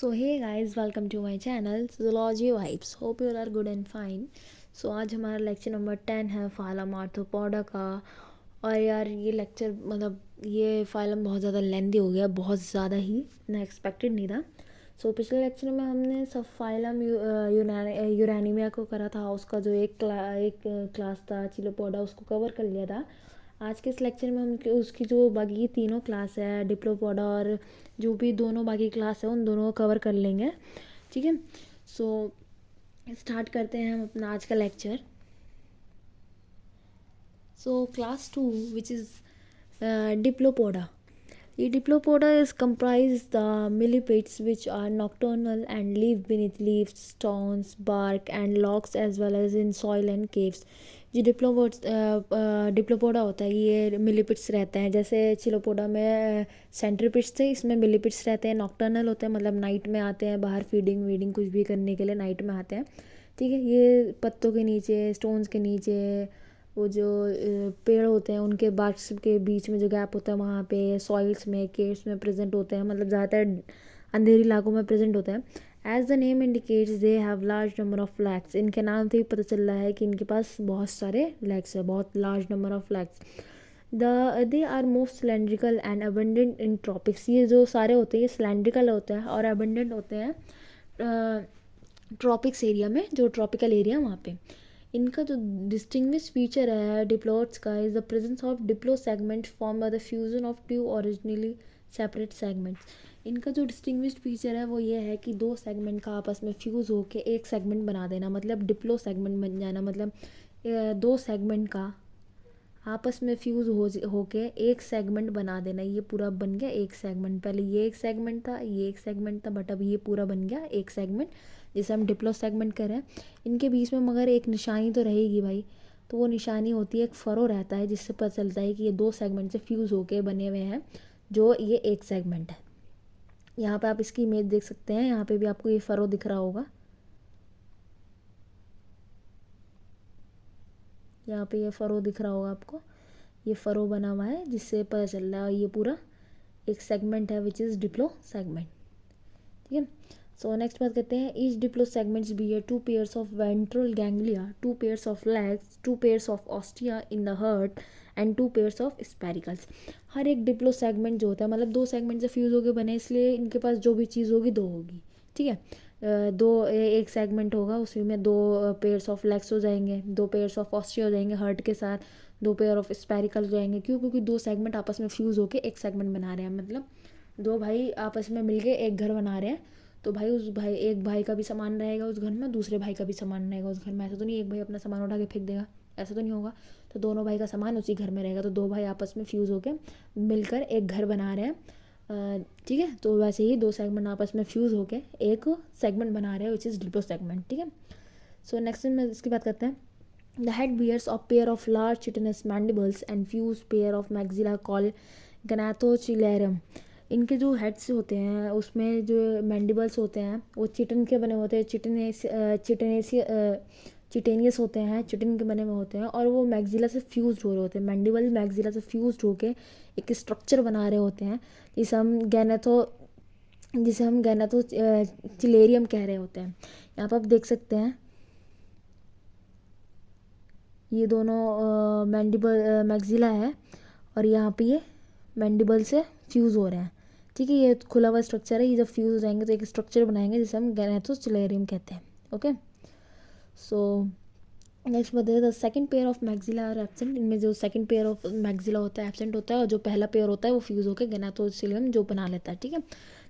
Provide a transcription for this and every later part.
So hey guys, welcome to my channel Zoology Vibes. Hope you all are good and fine. So आज हमारा lecture number 10 है phylum arthropoda का। और यार ये लेक्चर ये फाइलम बहुत ज़्यादा लेंदी हो गया, बहुत ज़्यादा ही, ना एक्सपेक्टेड नहीं था। सो पिछले लेक्चर में हमने सब फाइलम यूरेनिमिया को करा था, उसका जो एक क्लास था चिलोपोडा उसको कवर कर लिया था। आज के इस लेक्चर में हम उसकी जो बाकी की तीनों क्लास है डिप्लोपोडा और जो भी दोनों बाकी क्लास है उन दोनों को कवर कर लेंगे। ठीक है, सो स्टार्ट करते हैं हम अपना आज का lecture. So class 2 which is Diplopoda. The Diplopoda is comprise the millipedes which are nocturnal and live beneath leaves, stones, bark and logs as well as in soil and caves. जो Diplopoda होता है ये मिलीपिड्स रहते हैं, जैसे Chilopoda में सेंट्रीपिड्स थे, इसमें मिलीपिड्स रहते हैं। नॉक्टर्नल होते हैं मतलब नाइट में आते हैं, बाहर फीडिंग वीडिंग कुछ भी करने के लिए नाइट में आते हैं। ठीक है, ये पत्तों के नीचे, स्टोन्स के नीचे, वो जो पेड़ होते हैं उनके बार्क्स के बीच में जो गैप होता है वहाँ पे, सॉइल्स में, केव्स में प्रेजेंट होते हैं, मतलब ज़्यादातर अंधेरी इलाकों में प्रेजेंट होते हैं। As the name indicates they have large number of legs. इनके नाम से ही पता चल रहा है कि इनके पास बहुत सारे लेग्स है, बहुत large number of legs. They are most cylindrical and abundant in tropics. ये जो सारे होते हैं ये सिलेंड्रिकल होते हैं और अबंडेंट होते हैं ट्रॉपिक्स एरिया में, जो ट्रॉपिकल एरिया वहाँ पे। इनका जो डिस्टिंग्विश फीचर है डिप्लोट्स का is the presence of diplosegment form by the fusion of two originally separate segments. इनका जो डिस्टिंग्विश फीचर है वो ये है कि दो सेगमेंट का आपस में फ्यूज़ होके एक सेगमेंट बना देना, मतलब डिप्लो सेगमेंट बन जाना, मतलब दो सेगमेंट का आपस में फ्यूज़ होके एक सेगमेंट बना देना। ये पूरा बन गया एक सेगमेंट। पहले ये एक सेगमेंट था, ये एक सेगमेंट था, बट अब ये पूरा बन गया एक सेगमेंट, जिसे हम डिप्लो सेगमेंट कर रहे हैं। इनके बीच में मगर एक निशानी तो रहेगी भाई, तो वो निशानी होती है, एक फ़रो रहता है जिससे पता चलता है कि ये दो सेगमेंट से फ्यूज़ होके बने हुए हैं, जो ये एक सेगमेंट है। यहाँ पे आप इसकी इमेज देख सकते हैं, यहाँ पे भी आपको ये फ़रो दिख रहा होगा, यहाँ पे ये फ़रो दिख रहा होगा आपको, ये फ़रो बना हुआ है जिससे पता चल रहा है ये पूरा एक सेगमेंट है विच इज़ डिप्लो सेगमेंट. ठीक है, सो नेक्स्ट बात करते हैं. ईच डिप्लो सेगमेंट्स बी है 2 pairs of ventral ganglia, 2 pairs of legs, 2 pairs of ostia in the heart and 2 pairs of spiracles. हर एक डिप्लो सेगमेंट जो होता है, मतलब दो सेगमेंट से फ्यूज़ होकर बने, इसलिए इनके पास जो भी चीज़ होगी दो होगी. ठीक है, एक सेगमेंट होगा उसी में दो पेयर्स ऑफ लेग्स हो जाएंगे, दो पेयर्स ऑफ ऑस्टिया हो जाएंगे हार्ट के साथ, दो पेयर ऑफ स्पेरिकल हो जाएंगे. क्यों? क्योंकि दो सेगमेंट आपस में फ्यूज़ होकर एक सेगमेंट बना रहे हैं, मतलब दो भाई आपस में मिलके एक घर बना रहे हैं. तो भाई उस भाई एक भाई का भी सामान रहेगा उस घर में, दूसरे भाई का भी सामान रहेगा उस घर में. ऐसा तो नहीं एक भाई अपना सामान उठा के फेंक देगा, ऐसा तो नहीं होगा. तो दोनों भाई का सामान उसी घर में रहेगा, तो दो भाई आपस में फ्यूज़ होकर मिलकर एक घर बना रहे हैं. ठीक है, तो वैसे ही दो सेगमेंट आपस में फ्यूज़ होकर एक सेगमेंट बना रहे हैं विच इज़ डिप्लो सेगमेंट. ठीक है, सो नेक्स्ट में इसकी बात करते हैं. The head bears a pair of large chitinous mandibles and fused pair of maxilla called gnathociliarium. इनके जो हेड्स होते हैं उसमें जो मैंडिबल्स होते हैं वो चिटिन के बने होते हैं, चिटेनियस होते हैं, चिटिन के बने हुए होते हैं, और वो मैग्जिला से फ्यूज्ड हो रहे होते हैं. मैंडिबल मैग्जिला से फ्यूज्ड होके एक स्ट्रक्चर बना रहे होते हैं जिसे हम गैनाथो चिलेरियम कह रहे होते हैं. यहाँ पर आप देख सकते हैं ये दोनों मैग्जिला है और यहाँ पे ये मैंडिबल से फ्यूज़ हो रहे हैं. ठीक है, ये खुला हुआ स्ट्रक्चर है, ये जब फ्यूज़ हो जाएंगे तो एक स्ट्रक्चर बनाएंगे जिसे हम गैनाथोचिलेरियम कहते हैं. ओके, सो नेक्स्ट बताइए. The second pair of maxilla are absent. इनमें जो सेकंड पेयर ऑफ मैग्जिला होता है एब्सेंट होता है, और जो पहला पेयर होता है वो फ्यूज़ होकर गैनाथोचिलेरियम जो बना लेता है. ठीक है,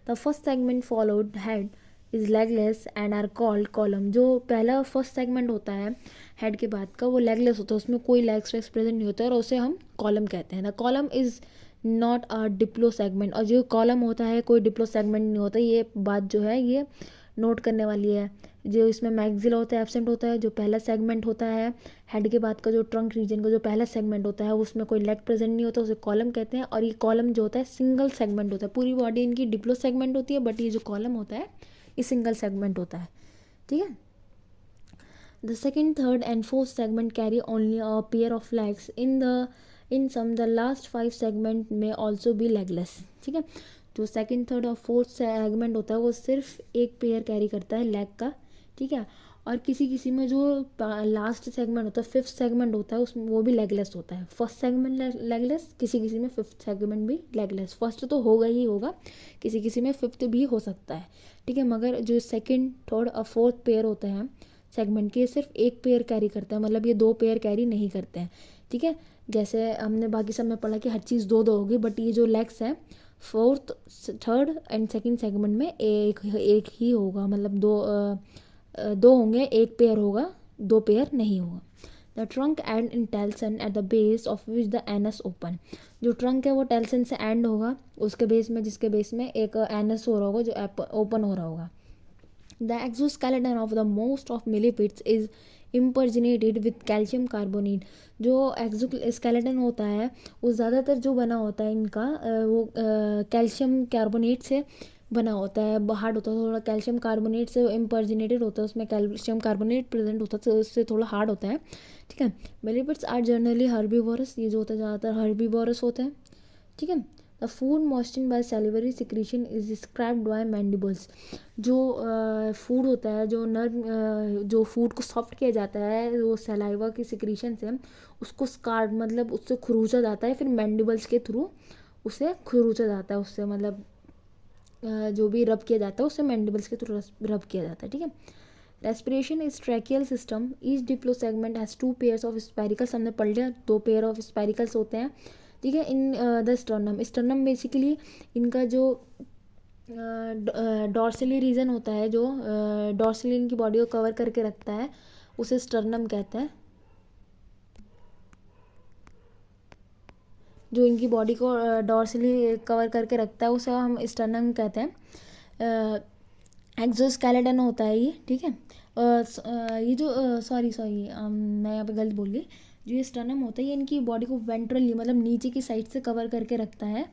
the first segment followed head is legless and are called collum. जो पहला फर्स्ट सेगमेंट होता है हेड के बाद का वो लेगलेस होता है, उसमें कोई लेग्स वेग्स प्रेजेंट नहीं होता है, और उसे हम कॉलम कहते हैं. The column is not a Diplo segment. और जो कॉलम होता है कोई डिप्लो सेगमेंट नहीं होता. ये बात जो है ये नोट करने वाली है. जो इसमें मैग्जिला होता है एब्सेंट होता है, जो पहला सेगमेंट होता है हेड के बाद का, जो ट्रंक रीजन का जो पहला सेगमेंट होता है उसमें कोई लेग प्रेजेंट नहीं होता, उसे कॉलम कहते हैं. और ये कॉलम जो होता है सिंगल सेगमेंट होता है. पूरी बॉडी इनकी डिप्लो सेगमेंट होती है, बट ये जो कॉलम होता है ये सिंगल सेगमेंट होता है. ठीक है, the second, third and fourth segment carry only a pair of legs. In some the last 5 segment may also be legless. ठीक है, जो सेकंड, थर्ड और फोर्थ सेगमेंट होता है वो सिर्फ एक पेयर कैरी करता है लेग का, ठीक है। और किसी किसी में जो लास्ट सेगमेंट होता है, फिफ्थ सेगमेंट होता है, उसमें वो भी लेगलेस होता है। फर्स्ट सेगमेंट लेगलेस, किसी किसी में फिफ्थ सेगमेंट भी लेगलेस। फर्स्ट तो होगा ही होगा, किसी किसी में फिफ्थ भी हो सकता है, ठीक है। मगर जो सेकंड, थर्ड और फोर्थ पेयर होते हैं सेगमेंट के, सिर्फ एक पेयर कैरी करते हैं, मतलब ये दो पेयर कैरी नहीं करते हैं, ठीक है। जैसे हमने बाकी सब में पढ़ा कि हर चीज़ दो दो होगी, बट ये जो लेग्स है fourth, third and second segment में एक ही होगा, मतलब दो होंगे, एक पेयर होगा, दो पेयर नहीं होगा। The trunk and in telson eight the base of which the anus open. जो ट्रंक है वो टेल्सन से एंड होगा, उसके बेस में, जिसके बेस में एक एनस हो रहा होगा जो ओपन हो रहा होगा। The exoskeleton of the most of millipedes is impregnated with calcium carbonate। जो एक्सोस्केलेटन होता है वो ज़्यादातर जो बना होता है इनका वो कैल्शियम कार्बोनेट से बना होता है, हार्ड होता है थोड़ा, कैल्शियम कार्बोनेट से इम्पर्जिनेटेड होता है, उसमें कैल्शियम कार्बोनेट प्रेजेंट होता है, तो उससे थोड़ा हार्ड होता है, ठीक है। मिलीपेड्स आर जनरली हर्बीवोरस, ये जो होता है ज़्यादातर हर्बीवोरस होते हैं, ठीक है। The food moisten by salivary secretion is described by mandibles. जो फूड होता है, जो नर्व, जो फूड को सॉफ्ट किया जाता है वो सलाइवा की सिक्रीशन से, उसको स्कार्ड मतलब उससे खुरूचा जाता है, फिर मैंडिबल्स के थ्रू उसे खुरूचा जाता है, उससे मतलब जो भी रब किया जाता है उससे मैंडिबल्स के थ्रू रब किया जाता है, ठीक है। Respiration is tracheal system, each Diplo segment has two pairs of spiracles, हमने पढ़ लिया, दो पेयर ऑफ स्पाइरिकल्स होते हैं, ठीक है। In the sternum, sternum basically इनका जो डॉर्सली रीजन होता है, जो डॉर्सली इनकी बॉडी को कवर करके रखता है, उसे स्टर्नम कहते हैं। जो इनकी बॉडी को डॉर्सली कवर करके रखता है उसे हम स्टर्नम कहते हैं। एक्सोस्केलेटन होता है ये, ठीक है। ये जो सॉरी मैं यहाँ पे गलत बोल गई। जो ये स्टर्नम होता है ये इनकी बॉडी को वेंट्रली मतलब नीचे की साइड से कवर करके रखता है।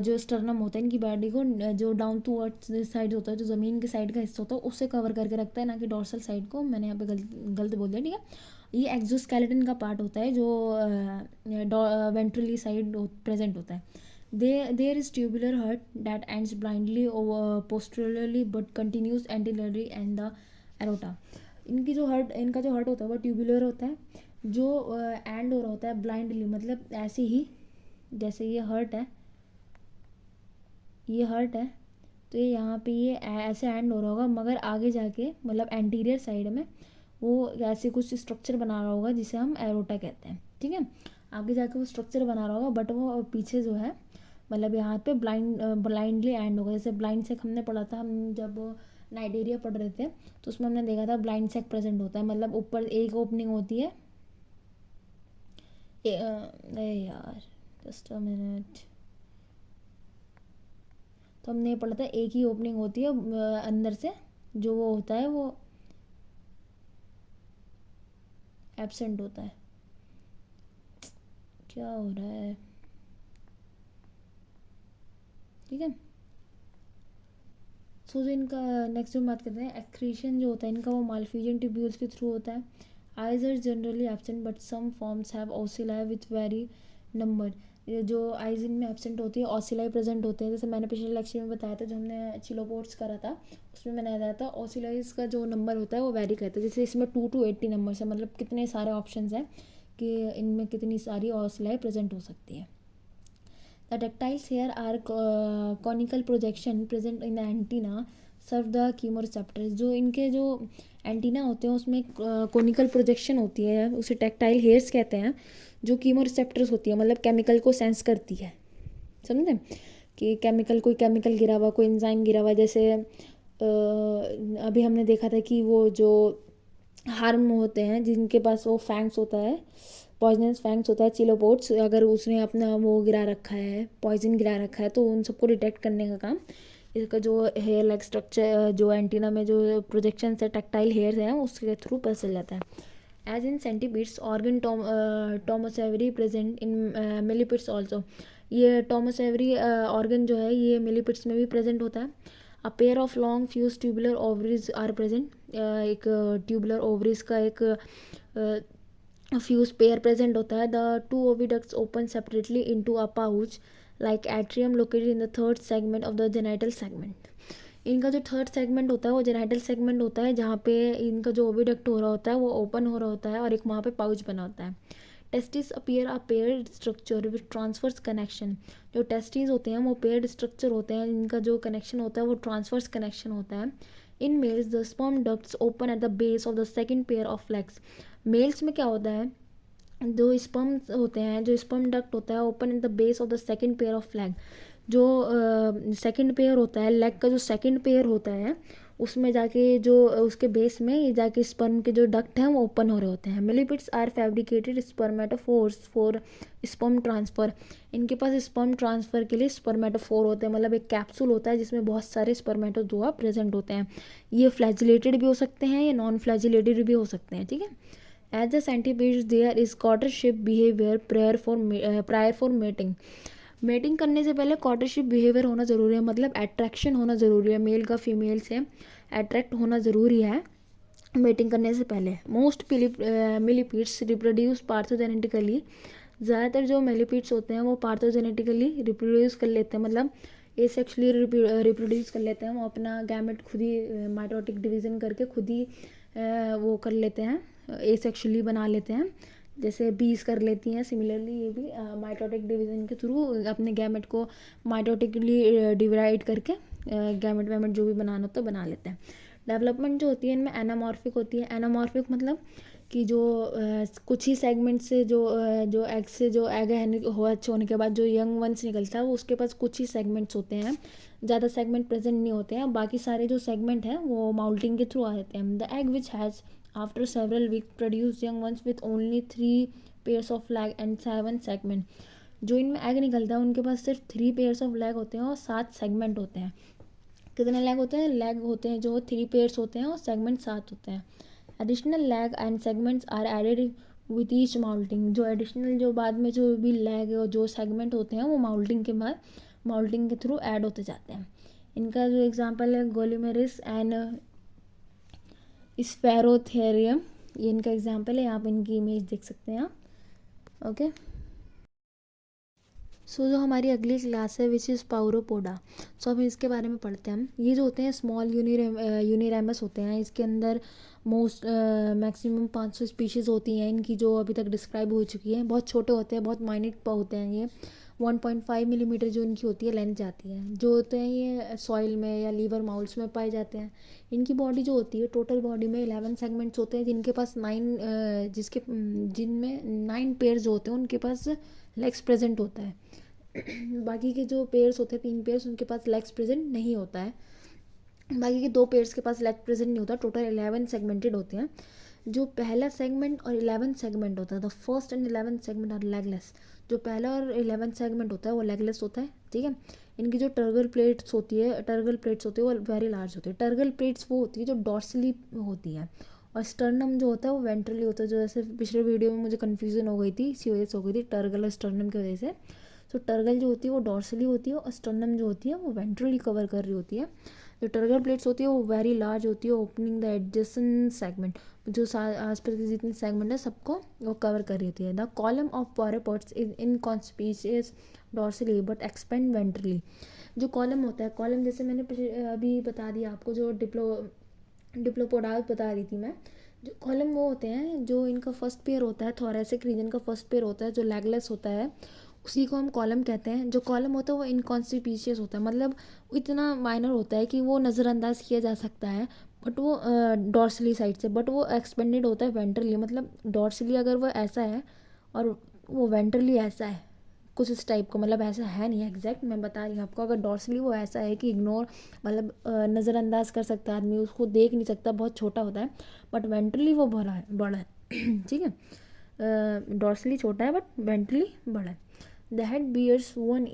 जो स्टर्नम होता है इनकी बॉडी को जो डाउन टू अर्थ साइड होता है, जो ज़मीन के साइड का हिस्सा होता है उससे कवर करके रखता है, ना कि डॉर्सल साइड को। मैंने यहाँ पे गलत बोल दिया, ठीक है। ये एक्सोस्केलेटन का पार्ट होता है जो वेंट्रली साइड प्रेजेंट होता है। There is tubular heart that ends blindly over posteriorly but continues anteriorly and the aorta। इनका जो हार्ट होता है वो ट्यूबुलर होता है, जो एंड हो रहा होता है ब्लाइंडली, मतलब ऐसे ही जैसे ये हार्ट है, तो ये यहाँ पे ये ऐसे एंड हो रहा होगा, मगर आगे जाके मतलब एंटीरियर साइड में वो ऐसे कुछ स्ट्रक्चर बना रहा होगा जिसे हम एरोटा कहते हैं, ठीक है। आगे जाके वो स्ट्रक्चर बना रहा होगा, बट वो पीछे जो है मतलब यहाँ पे ब्लाइंडली एंड होगा। जैसे ब्लाइंड सेक हमने पढ़ा था, हम जब नाइडेरिया पढ़ रहे थे तो उसमें हमने देखा था ब्लाइंड सेक प्रेजेंट होता है, मतलब ऊपर एक ओपनिंग होती है। अरे यार जस्ट अ मिनट, तो हमने पढ़ा था एक ही ओपनिंग होती है अंदर से, जो वो होता है वो एब्सेंट होता है। क्या हो रहा है, ठीक है। सो जो इनका नेक्स्ट जो बात करते हैं, एक्रीशन जो होता है इनका वो मालफिजियन ट्यूब्यूल्स के थ्रू होता है। Eyes are generally absent but some forms have ocelli with very number. ये जो आइज इनमें एब्सेंट होती है, ओसिलाई प्रेजेंट होते हैं। जैसे मैंने पिछले लेक्चर में बताया था, जो हमने चिलोपोड्स करा था उसमें मैंने बताया था ओसिलाइज का जो नंबर होता है वो वेरी करता है। जैसे इसमें 2 to 80 नंबर है, मतलब कितने सारे ऑप्शन हैं कि इनमें कितनी सारी ओसिलाई प्रेजेंट हो सकती है। The tactiles here are conical projection present in the antenna serve the chemoreceptors। जो इनके जो एंटीना होते हैं उसमें कोनिकल प्रोजेक्शन होती है, उसे टैक्टाइल हेयर्स कहते हैं, जो कीमोरिसेप्टर्स होती है, मतलब केमिकल को सेंस करती है। समझे कि कोई केमिकल गिरा हुआ, कोई एंजाइम गिरा हुआ। जैसे अभी हमने देखा था कि वो जो हार्म होते हैं जिनके पास वो फैंग्स होता है, पॉइजनस फैंग्स होता है, चिलोपोड्स, अगर उसने अपना वो गिरा रखा है, पॉइजन गिरा रखा है, तो उन सबको डिटेक्ट करने का काम इसका जो हेयर लाइक स्ट्रक्चर, जो एंटीना में जो प्रोजेक्शन है, टैक्टाइल हेयर है, उसके थ्रू पता चल जाता है। As in centipedes organ Tomosvary present in millipedes also. ये टोमोसेवरी ऑर्गन जो है ये मिलीपिड्स में भी प्रेजेंट होता है। A pair of long fuse tubular ovaries are present. एक ट्यूबुलर ओवरीज का एक फ्यूज पेयर प्रेजेंट होता है। The 2 oviducts open separately into a pouch like atrium located in the third segment of the genital segment. इनका जो third segment होता है वो जेनाइटल सेगमेंट होता है, जहाँ पे इनका जो ओविडक्ट हो रहा होता है वो ओपन हो रहा होता है और एक वहाँ पे पाउच बना होता है। Testis appear a paired structure with transverse connection. जो टेस्टिस होते हैं वो पेयर्ड स्ट्रक्चर होते हैं, इनका जो कनेक्शन होता है वो ट्रांसफर्स कनेक्शन होता है। In males the sperm ducts open at the base of the second pair of legs. Males में क्या होता है, जो स्पर्म होते हैं, जो स्पर्म डक्ट होता है open at the base of the second pair of leg. जो सेकंड पेयर होता है, लेग का जो सेकंड पेयर होता है उसमें जाके जो उसके बेस में ये जाके स्पर्म के जो डक्ट हैं वो ओपन हो रहे होते हैं। Millipedes are fabricated spermatophores for sperm transfer. इनके पास स्पर्म ट्रांसफ़र के लिए स्पर्मेटोफोर होते हैं, मतलब एक कैप्सूल होता है जिसमें बहुत सारे स्पर्मेटोजोआ प्रेजेंट होते हैं। ये फ्लैजिलेटेड भी हो सकते हैं या नॉन फ्लैजिलेटेड भी हो सकते हैं, ठीक है। As the centipedes there is courtship behaviour prior for mating. Mating करने से पहले कॉटरशिप बिहेवियर होना ज़रूरी है, मतलब अट्रैक्शन होना ज़रूरी है, मेल का फीमेल से अट्रैक्ट होना ज़रूरी है मेटिंग करने से पहले। Most millipedes reproduce parthenogenetically. ज़्यादातर जो मेलीपीड्स होते हैं वो पार्थोजेनेटिकली रिप्रोड्यूस कर लेते हैं, मतलब एसेक्सुअली रिप्रोड्यूस कर लेते हैं। वो अपना गैमेट खुद ही माइटोटिक डिवीज़न करके खुद ही वो कर लेते हैं, एसेक्सुअली बना लेते हैं, जैसे बीज कर लेती हैं। सिमिलरली ये भी माइटोटिक डिवीज़न के थ्रू अपने गैमेट को माइटोटिकली डिवाइड करके गैमेट वैमेट जो भी बनाना होता है बना लेते हैं। डेवलपमेंट जो होती है इनमें एनामॉर्फिक होती है। एनामॉर्फिक मतलब कि जो कुछ ही सेगमेंट से जो एग से जो एग हो अच्छे होने के बाद जो यंग वंस निकलता है वो उसके पास कुछ ही सेगमेंट्स होते हैं, ज़्यादा सेगमेंट प्रेजेंट नहीं होते हैं। बाकी सारे जो सेगमेंट हैं वो माउल्टिंग के थ्रू आ जाते हैं। The egg which has after several week produce young ones with only 3 pairs of leg and 7 segment. जो इनमें एग निकलता है उनके पास सिर्फ 3 पेयर्स ऑफ लेग होते हैं और 7 सेगमेंट होते हैं। कितने लेग होते हैं, लेग होते हैं जो 3 पेयर्स होते हैं और सेगमेंट 7 होते हैं। Additional leg and segments are added with each moulting. जो एडिशनल जो बाद में जो भी लेग और जो सेगमेंट होते हैं वो माउल्टिंग के बाद माउल्टिंग के थ्रू ऐड होते जाते हैं। इनका जो एग्जांपल है गोलिमेरिस एंड स्फेरोथेरियम, ये इनका एग्जांपल है। आप इनकी इमेज देख सकते हैं आप। ओके, सो जो हमारी अगली क्लास है विच इज़ पाउरोपोडा। सो अब इसके बारे में पढ़ते हैं हम। ये जो होते हैं स्मॉल यूनिरेमस होते हैं। इसके अंदर मोस्ट मैक्सिमम 500 स्पीशीज़ होती हैं इनकी, जो अभी तक डिस्क्राइब हो चुकी हैं। बहुत छोटे होते हैं, बहुत माइन्यूट होते हैं ये। 1.5 मिलीमीटर जो इनकी होती है लेंथ जाती है। जो होते हैं ये सॉइल में या लीवर माउल्स में पाए जाते हैं। इनकी बॉडी जो होती है, टोटल बॉडी में 11 सेगमेंट्स होते हैं, जिनके पास 9 जिनमें 9 पेयर्स जो होते हैं उनके पास लेग्स प्रेजेंट होता है। बाकी के जो पेयर्स होते हैं 3 पेयर्स उनके पास लेग्स प्रेजेंट नहीं होता है। बाकी के 2 पेयर्स के पास लेग प्रेजेंट नहीं होता। टोटल 11 सेगमेंटेड होते हैं। जो पहला सेगमेंट और 11 सेगमेंट होता है, the first and 11 segment are legless. जो पहला और 11 सेगमेंट होता है वो लेगलेस होता है, ठीक है। इनकी जो टर्गल प्लेट्स होती है वो वेरी लार्ज होती है। टर्गल प्लेट्स वो होती है जो डॉर्सली होती है, और स्टर्नम जो होता है वो वेंट्रली होता है। जो जैसे पिछले वीडियो में मुझे कन्फ्यूजन हो गई थी, इसी वजह से हो गई थी, टर्गल और स्टर्नम की वजह से। तो टर्गल जो होती है वो डॉर्सली होती है और स्टर्नम जो होती है वो वेंट्रली कवर कर रही होती है। जो टर्गल प्लेट्स होती है वो वेरी लार्ज होती है, ओपनिंग द एडजेसेंट सेगमेंट। जो आसपास के जितने सेगमेंट है सबको वो कवर कर रही होती है। The collum of pauropods is inconspicuous dorsally but expand ventrally. जो कॉलम होता है, कॉलम जैसे मैंने अभी बता दिया आपको, जो डिप्लोपोडास बता रही थी मैं। जो कॉलम वो होते हैं जो इनका फर्स्ट पेयर होता है, थोरैसिक रीजन का फर्स्ट पेयर होता है जो लेगलेस होता है, उसी को हम कॉलम कहते हैं। जो कॉलम होता है वो इनकॉन्स्पिशियस होता है, मतलब इतना माइनर होता है कि वो नज़रअंदाज किया जा सकता है। बट वो डॉर्सली साइड से, बट वो एक्सपेंडेड होता है वेंट्रली। मतलब डॉर्सली अगर वो ऐसा है और वो वेंट्रली ऐसा है, कुछ इस टाइप का, मतलब ऐसा है नहीं एग्जैक्ट, मैं बता रही हूँ आपको। अगर डॉर्सली वो ऐसा है कि इग्नोर, मतलब नज़रअंदाज कर सकता है आदमी, उसको देख नहीं सकता, बहुत छोटा होता है। बट वेंट्रली वो बड़ा है ठीक है। डॉर्सली छोटा है बट वेंट्रली बड़ा है। The head bears one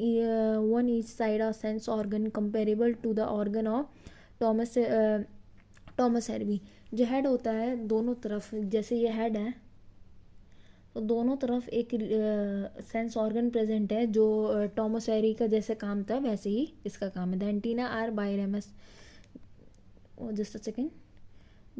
each side a sense organ comparable to the organ of Thomas Hervey। जो हेड होता है दोनों तरफ, जैसे ये हेड है तो दोनों तरफ एक सेंस ऑर्गन प्रेजेंट है, जो टॉमस हैरी का जैसे काम था वैसे ही इसका काम है। The antenna are biramous. Just a second.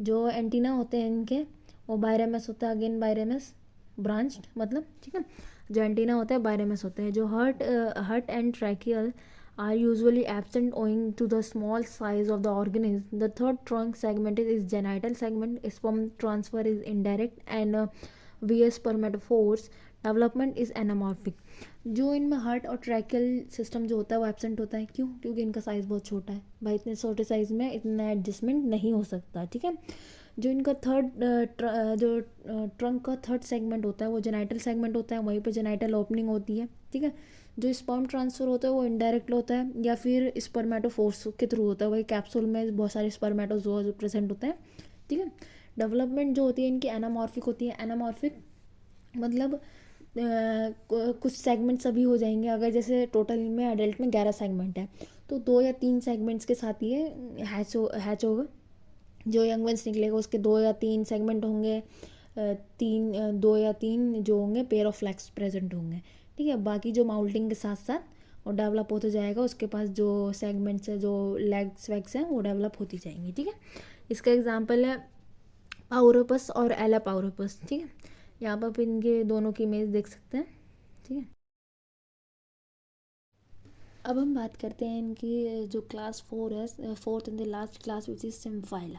जो एंटीना होते हैं इनके वो बायरेमस होता है, अगेन बायरेमस ब्रांच्ड, मतलब ठीक है। जो एंटीना होता है बायरेमस होते हैं. जो heart and tracheal are usually absent owing to the small size of the organism. The third trunk segment is genital segment. Sperm transfer is indirect and via spermatophores. Development is anamorphic. जो इनमें heart और tracheal system जो होता है वो absent होता है. क्यों? क्योंकि इनका साइज़ बहुत छोटा है भाई. इतने छोटे साइज़ में इतना एडजस्टमेंट नहीं हो सकता. ठीक है. जो इनका जो ट्रंक का थर्ड सेगमेंट होता है वो जेनाइटल सेगमेंट होता है. वहीं पे जेनाइटल ओपनिंग होती है. ठीक है. जो स्पर्म ट्रांसफ़र होता है वो इनडायरेक्ट होता है या फिर स्पर्मेटोफोर्स के थ्रू होता है. वही कैप्सूल में बहुत सारे स्पर्मेटोजोआ जो प्रेजेंट होते हैं. ठीक है. डेवलपमेंट जो होती है इनकी एनामॉर्फिक होती है. एनामॉर्फिक मतलब कुछ सेगमेंट्स अभी हो जाएंगे. अगर जैसे टोटल में एडल्ट में 11 सेगमेंट है तो 2 या 3 सेगमेंट्स के साथ ये हैच होगा. जो यंग वंस निकलेगा उसके 2 या 3 सेगमेंट होंगे. 2 या 3 जो होंगे पेयर ऑफ फ्लैक्स प्रेजेंट होंगे. ठीक है. बाकी जो माउल्टिंग के साथ साथ और डेवलप होते जाएगा उसके पास जो सेगमेंट्स है जो लेग्स वैग्स हैं वो डेवलप होती जाएंगी. ठीक है. इसका एग्जाम्पल है पाउरोपस और एलापाउरोपस. ठीक है. यहाँ पर आप इनके दोनों की इमेज देख सकते हैं. ठीक है. अब हम बात करते हैं इनकी जो क्लास 4 है, fourth and the last class which is Symphyla.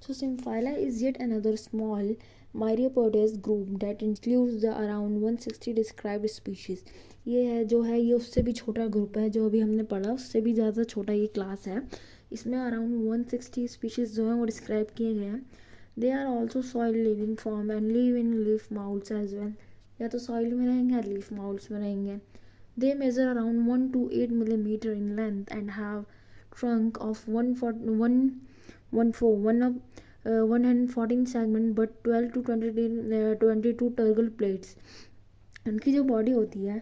So Symphyla is yet another small myriapods group that includes the around 160 described species. ये है जो है ये उससे भी छोटा ग्रुप है. जो अभी हमने पढ़ा उससे भी ज़्यादा छोटा ये क्लास है. इसमें अराउंड 160 स्पीशीज़ जो हैं वो डिस्क्राइब किए गए हैं. They are also soil living form and live in leaf moulds as well. या तो सॉइल में रहेंगे या लीफ माउल्स में रहेंगे. दे major around 1 to 8 millimeter in length and have trunk of 114 segment but 12 to 22 turgle plates. उनकी जो बॉडी होती है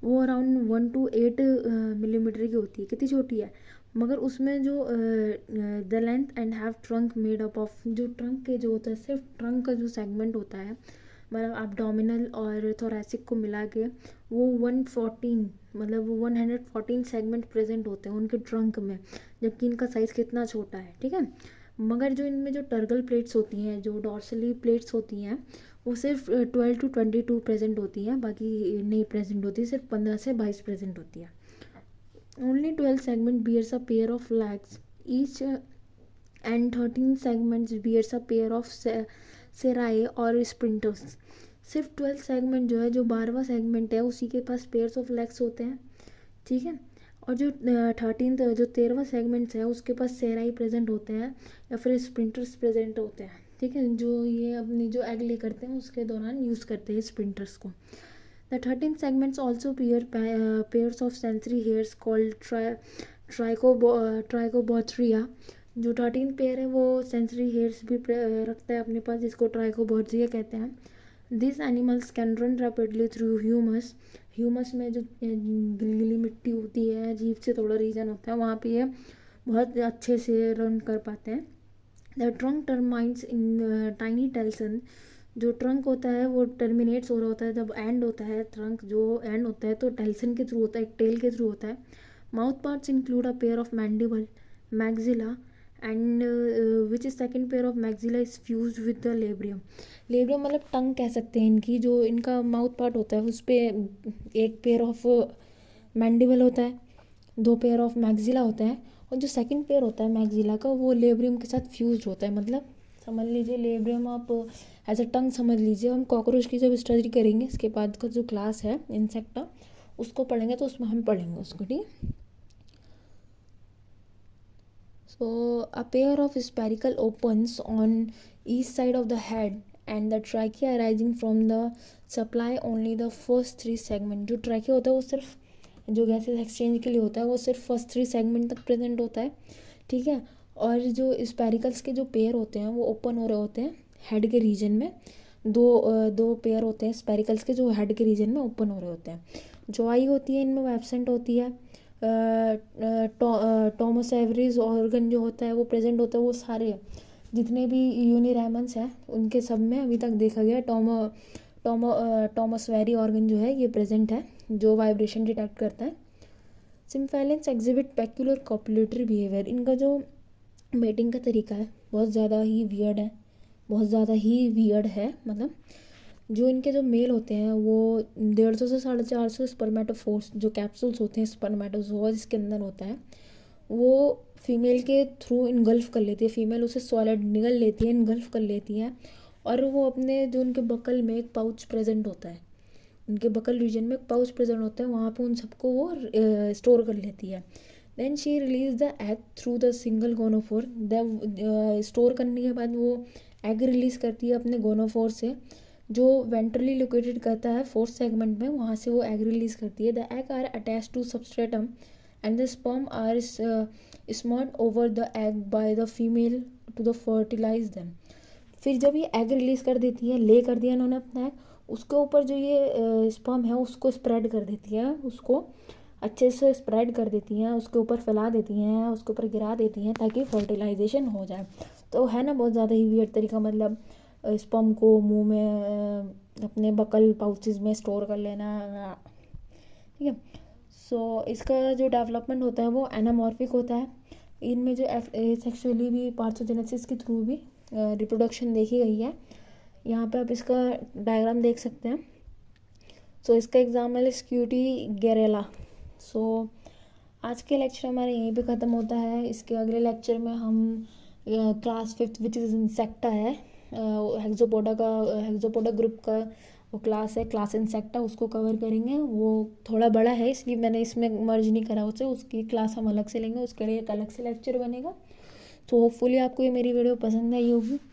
वो अराउंड 1 to 8 मिलीमीटर की होती है. कितनी छोटी है. मगर उसमें जो the length and have trunk made up of. जो ट्रंक के जो होता है सिर्फ ट्रंक का जो सेगमेंट होता है मतलब एब्डोमिनल और थोरैसिक को मिला के वो 114 मतलब 114 सेगमेंट प्रेजेंट होते हैं उनके ट्रंक में. जबकि इनका साइज़ कितना छोटा है. ठीक है. मगर जो इनमें जो टर्गल प्लेट्स होती हैं जो डॉर्सली प्लेट्स होती हैं वो सिर्फ 12 to 22 प्रेजेंट होती हैं. बाकी नहीं प्रेजेंट होती. सिर्फ 15 से 22 प्रेजेंट होती है. Only 12 segment bears a pair of legs each and 13 segments bears a pair of cerci और स्प्रिंटर्स. सिर्फ 12 सेगमेंट जो है जो 12वां सेगमेंट है उसी के पास पेयर्स ऑफ लेग्स होते हैं. ठीक है. और जो 13वां सेगमेंट्स है उसके पास सेराई प्रेजेंट होते हैं या फिर स्प्रिंटर्स प्रेजेंट होते हैं. ठीक है. जो ये अपनी जो एग ले करते हैं उसके दौरान यूज़ करते हैं स्प्रिंटर्स को. The 13 segments also pairs of sensory hairs called trichobothria. जो 13 पेयर है वो सेंसरी हेयर्स भी रखता है अपने पास जिसको ट्राइकोबॉथ्रिया कहते हैं. This animals can run rapidly through humus. Humus में जो गिलगिली मिट्टी होती है अजीब से थोड़ा रीजन होता है वहाँ पे ये बहुत अच्छे से रन कर पाते हैं. The trunk terminates in tiny telson. जो ट्रंक होता है वो टर्मिनेट्स हो रहा होता है जब एंड होता है. ट्रंक जो एंड होता है तो टेल्सन के थ्रू होता है. एक टेल के थ्रू होता है. Mouth parts include a pair of mandible maxilla and which is second pair of maxilla is fuse with the labium. Labium मतलब टंग कह सकते हैं इनकी. जो इनका माउथ पार्ट होता है उस पर एक पेयर ऑफ मैंडिबल होता है. 2 पेयर ऑफ मैग्जिला होता है. और जो सेकंड पेयर होता है मैग्जिला का वो लेब्रियम के साथ फ्यूज होता है. मतलब समझ लीजिए लेब्रियम आप एज अ टंग समझ लीजिए. हम कॉकरोच की जब स्टडी करेंगे इसके बाद का जो क्लास है इंसेक्ट का उसको पढ़ेंगे तो उसमें हम पढ़ेंगे उसको. ठीक है. So a pair of spherical opens on each side of the head and the trachea arising from the supply only the first 3 segment. जो ट्रैकिया होता है वो सिर्फ जो गैसेस एक्सचेंज के लिए होता है वो सिर्फ फर्स्ट 3 सेगमेंट तक प्रेजेंट होता है. ठीक है. और जो स्पेरिकल्स के जो पेयर होते हैं वो ओपन हो रहे होते हैं हेड के रीजन में. दो पेयर होते हैं स्पेरिकल्स के जो हेड के रीजन में ओपन हो रहे होते हैं. जो आई होती है इनमें वो एब्सेंट होती है. टोमोसेवरीज ऑर्गन जो होता है वो प्रेजेंट होता है. वो सारे जितने भी यूनिराइमन्स हैं उनके सब में अभी तक देखा गया टोमोसेवरी ऑर्गन जो है ये प्रेजेंट है जो वाइब्रेशन डिटेक्ट करता है. सिम्फेलेंस एग्जिबिट पेक्यूलर कॉपुलेटरी बिहेवियर. इनका जो मेटिंग का तरीका है बहुत ज़्यादा ही वियर्ड है. बहुत ज़्यादा ही वियर्ड है. मतलब जो इनके जो मेल होते हैं वो 150 से 450 स्पर्मेटोफोर्स जो कैप्सूल्स होते हैं स्पर्मेटोजोआ जिसके अंदर होता है, वो फीमेल के थ्रू इनगल्फ कर लेती है, फीमेल उसे सॉलिड निगल लेती है, इनगल्फ कर लेती है, और वो अपने जो उनके बकल में एक पाउच प्रेजेंट होता है, उनके बकल रीजन में एक पाउच प्रेजेंट होता है, वहाँ पे उन सबको वो स्टोर कर लेती है। Then she release the egg through the single gonopore. Store करने के बाद वो एग रिलीज़ करती है अपने गोनोफोर से, जो वेंट्रली लोकेटेड करता है फोर्थ सेगमेंट में, वहाँ से वो एग रिलीज़ करती है। The egg are attach to substratum and the sperm are smote over the egg by the female to the fertilise them. फिर जब ये एग रिलीज़ कर देती है, ले कर दिया इन्होंने अपना एग, उसके ऊपर जो ये स्पर्म है उसको स्प्रेड कर देती है, उसको अच्छे से स्प्रेड कर देती हैं, उसके ऊपर फैला देती हैं, उसके ऊपर गिरा देती हैं ताकि फर्टिलाइजेशन हो जाए। तो है ना बहुत ज़्यादा ही वियर्ड तरीका, मतलब स्पर्म को मुंह में अपने बकल पाउचेस में स्टोर कर लेना, ठीक है। सो इसका जो डेवलपमेंट होता है वो एनामॉर्फिक होता है। इनमें जो सेक्सुअली भी पार्थोजेनेसिस के थ्रू भी रिप्रोडक्शन देखी गई है। यहाँ पे आप इसका डायग्राम देख सकते हैं। सो इसका एग्जाम्पल है स्क्यूटी गेरेला। सो आज के लेक्चर हमारे यहीं पे ख़त्म होता है। इसके अगले लेक्चर में हम class 5th which is insecta है, हेक्सोपोडा ग्रुप का वो क्लास है, क्लास इंसेक्टा, उसको कवर करेंगे। वो थोड़ा बड़ा है इसलिए मैंने इसमें मर्ज नहीं करा उसे, उसकी क्लास हम अलग से लेंगे, उसके लिए एक अलग से लेक्चर बनेगा। तो होपफुली आपको ये मेरी वीडियो पसंद आई होगी।